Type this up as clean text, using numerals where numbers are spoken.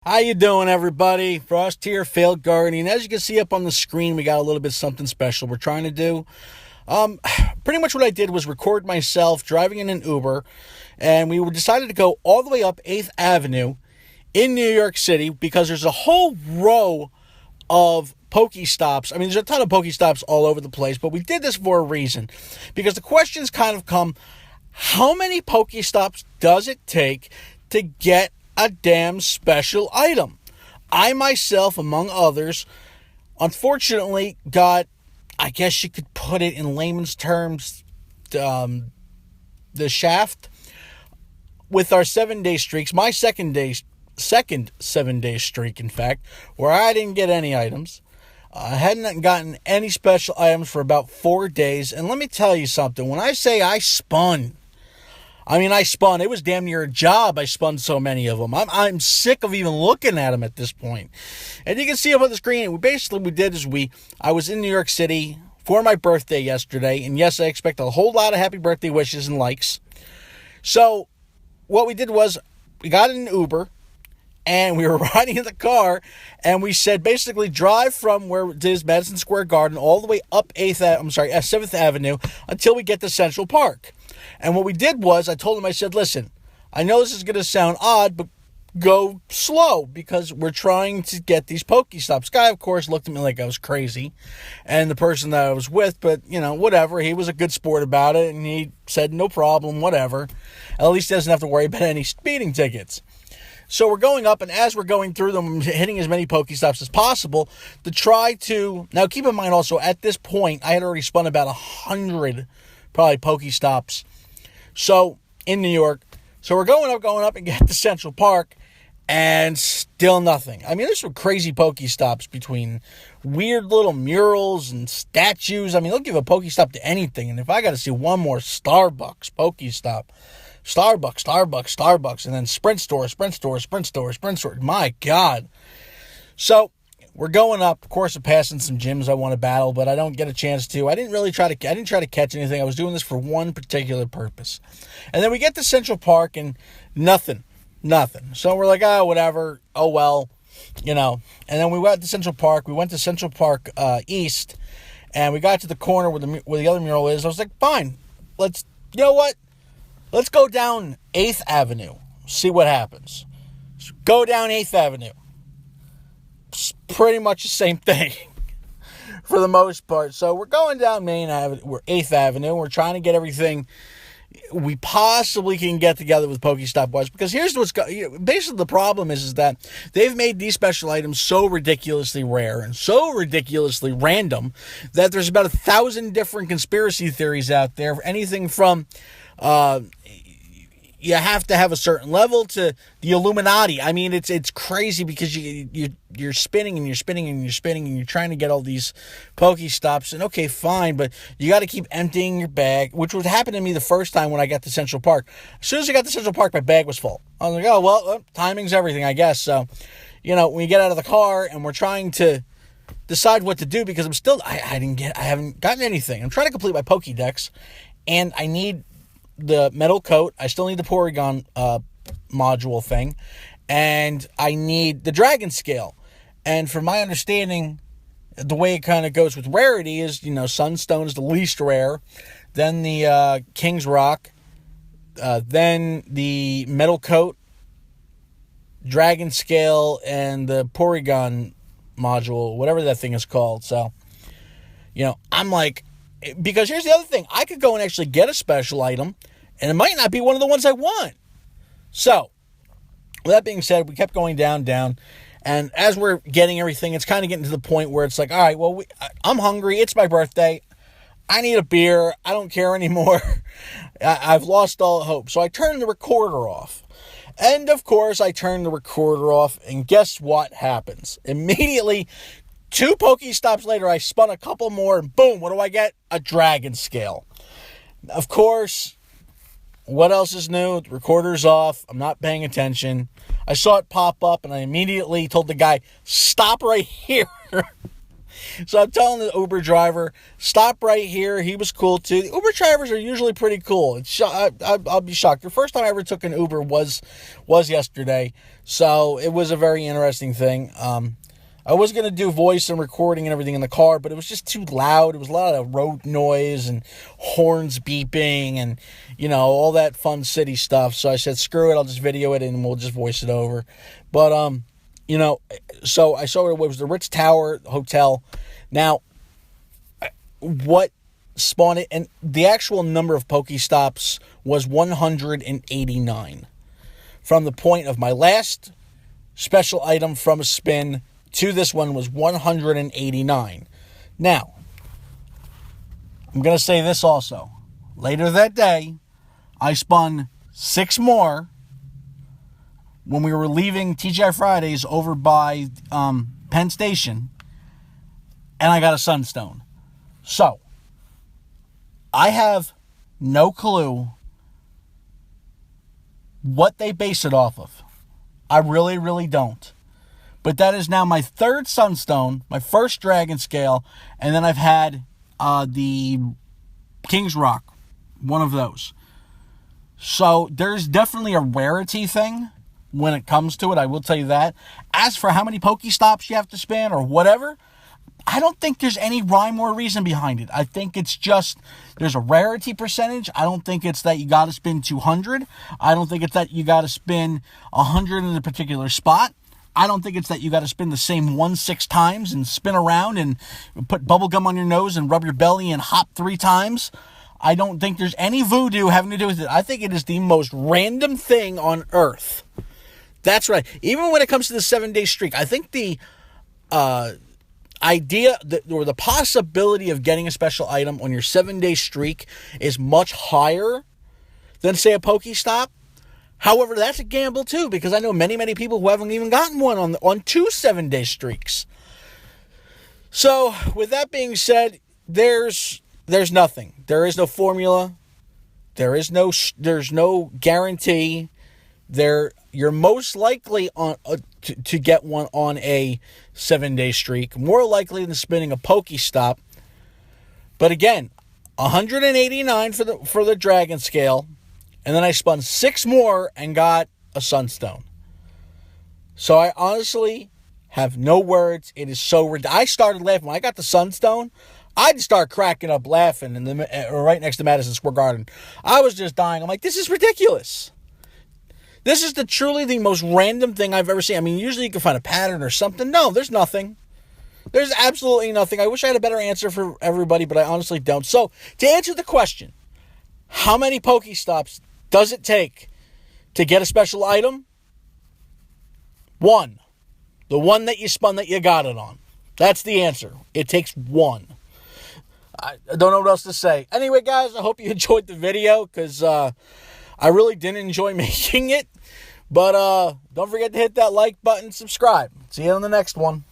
How you doing, everybody? Frost here, Failed Guardian. As you can see up on the screen, we got a little bit something special we're trying to do. Um, Pretty much what I did was record myself driving in an Uber, and we decided to go all the way up 8th Avenue in New York City because there's a whole row of Pokestops. I mean, there's a ton of Pokestops all over the place, but we did this for a reason. Because the questions kind of come, how many Pokestops does it take to get a damn special item? I myself, among others, unfortunately got, I guess you could put it in layman's terms, the shaft with our 7-day streaks. My second 7-day streak, in fact, where I didn't get any items. I hadn't gotten any special items for about 4 days. And let me tell you something. When I say I spun, it was damn near a job. I spun so many of them. I'm sick of even looking at them at this point. And you can see up on the screen, I was in New York City for my birthday yesterday. And yes, I expect a whole lot of happy birthday wishes and likes. So what we did was we got in an Uber and we were riding in the car and we said basically drive from where it is Madison Square Garden all the way up 7th Avenue until we get to Central Park. And what we did was, I told him, I said, listen, I know this is going to sound odd, but go slow because we're trying to get these Pokestops. Guy, of course, looked at me like I was crazy. And the person that I was with, but, whatever. He was a good sport about it, and he said, no problem, whatever. At least he doesn't have to worry about any speeding tickets. So we're going up, and as we're going through them, hitting as many Pokestops as possible to try to... Now, keep in mind also, at this point, I had already spun about 100, probably, Pokestops. So, in New York. So we're going up and get to Central Park, and still nothing. I mean, there's some crazy Pokestops between weird little murals and statues. I mean, they'll give a Pokestop to anything. And if I got to see one more Starbucks Pokestop, Starbucks, and then Sprint store. My God. So we're going up. Of course, I'm passing some gyms I want to battle, but I don't get a chance to. I didn't try to catch anything. I was doing this for one particular purpose. And then we get to Central Park and nothing. So we're like, whatever. Oh, well, And then we went to Central Park. We went to Central Park East, and we got to the corner where the other mural is. I was like, fine. You know what? Let's go down 8th Avenue. See what happens. So go down 8th Avenue. It's pretty much the same thing for the most part. So we're going down Main Avenue. We're 8th Avenue. We're trying to get everything we possibly can get together with Pokestop-wise. Because here's basically the problem is that they've made these special items so ridiculously rare and so ridiculously random that there's about 1,000 different conspiracy theories out there. Anything from... you have to have a certain level to the Illuminati. I mean, it's crazy because you're spinning and you're spinning and you're spinning and you're trying to get all these Pokestops. And okay, fine, but you got to keep emptying your bag, which would happen to me the first time when I got to Central Park. As soon as I got to Central Park, my bag was full. I was like, oh, well, timing's everything, I guess. So, when you get out of the car and we're trying to decide what to do because I haven't gotten anything. I'm trying to complete my Pokédex and I need the metal coat. I still need the Porygon module thing. And I need the Dragon Scale. And from my understanding, the way it kind of goes with rarity is, Sunstone is the least rare. Then the King's Rock. Then the metal coat, Dragon Scale, and the Porygon module, whatever that thing is called. So, I'm like... Because here's the other thing. I could go and actually get a special item, and it might not be one of the ones I want. So, with that being said, we kept going down. And as we're getting everything, it's kind of getting to the point where it's like, all right, well, I'm hungry. It's my birthday. I need a beer. I don't care anymore. I've lost all hope. So I turned the recorder off. And, of course, I turned the recorder off, and guess what happens? Immediately... 2 Pokestops later, I spun a couple more, and boom, what do I get? A Dragon Scale. Of course, what else is new? The recorder's off. I'm not paying attention. I saw it pop up, and I immediately told the guy, stop right here. So I'm telling the Uber driver, stop right here. He was cool too. The Uber drivers are usually pretty cool. I'll be shocked. The first time I ever took an Uber was yesterday. So it was a very interesting thing. I was going to do voice and recording and everything in the car, but it was just too loud. It was a lot of road noise and horns beeping and, all that fun city stuff. So I said, screw it. I'll just video it and we'll just voice it over. But, so I saw it was the Ritz Tower Hotel. Now, what spawned it, and the actual number of Pokestops was 189. From the point of my last special item from a spin to this one was 189. Now, I'm going to say this also. Later that day, I spun 6 more when we were leaving TGI Fridays over by Penn Station, and I got a Sunstone. So, I have no clue what they base it off of. I really, really don't. But that is now my 3rd Sunstone, my first Dragon Scale, and then I've had the King's Rock, one of those. So there's definitely a rarity thing when it comes to it, I will tell you that. As for how many Pokestops you have to spin or whatever, I don't think there's any rhyme or reason behind it. I think it's just, there's a rarity percentage. I don't think it's that you got to spin 200. I don't think it's that you got to spin 100 in a particular spot. I don't think it's that you got to spin the same one 6 times and spin around and put bubble gum on your nose and rub your belly and hop 3 times. I don't think there's any voodoo having to do with it. I think it is the most random thing on earth. That's right. Even when it comes to the 7-day streak, I think the idea or the possibility of getting a special item on your 7-day streak is much higher than, say, a Pokestop. However, that's a gamble too, because I know many, many people who haven't even gotten one on 2 7-day streaks. So, with that being said, there's nothing. There is no formula. There's no guarantee. You're most likely to get one on a 7-day streak, more likely than spinning a Pokestop. But again, 189 for the Dragon Scale. And then I spun 6 more and got a Sunstone. So I honestly have no words. It is so ridiculous. I started laughing. When I got the Sunstone, I just started cracking up laughing right next to Madison Square Garden. I was just dying. I'm like, this is ridiculous. This is truly the most random thing I've ever seen. I mean, usually you can find a pattern or something. No, there's nothing. There's absolutely nothing. I wish I had a better answer for everybody, but I honestly don't. So, to answer the question, how many Pokestops does it take to get a special item? 1. The one that you spun that you got it on. That's the answer. It takes 1. I don't know what else to say. Anyway, guys, I hope you enjoyed the video, because I really didn't enjoy making it. But don't forget to hit that like button, subscribe. See you on the next one.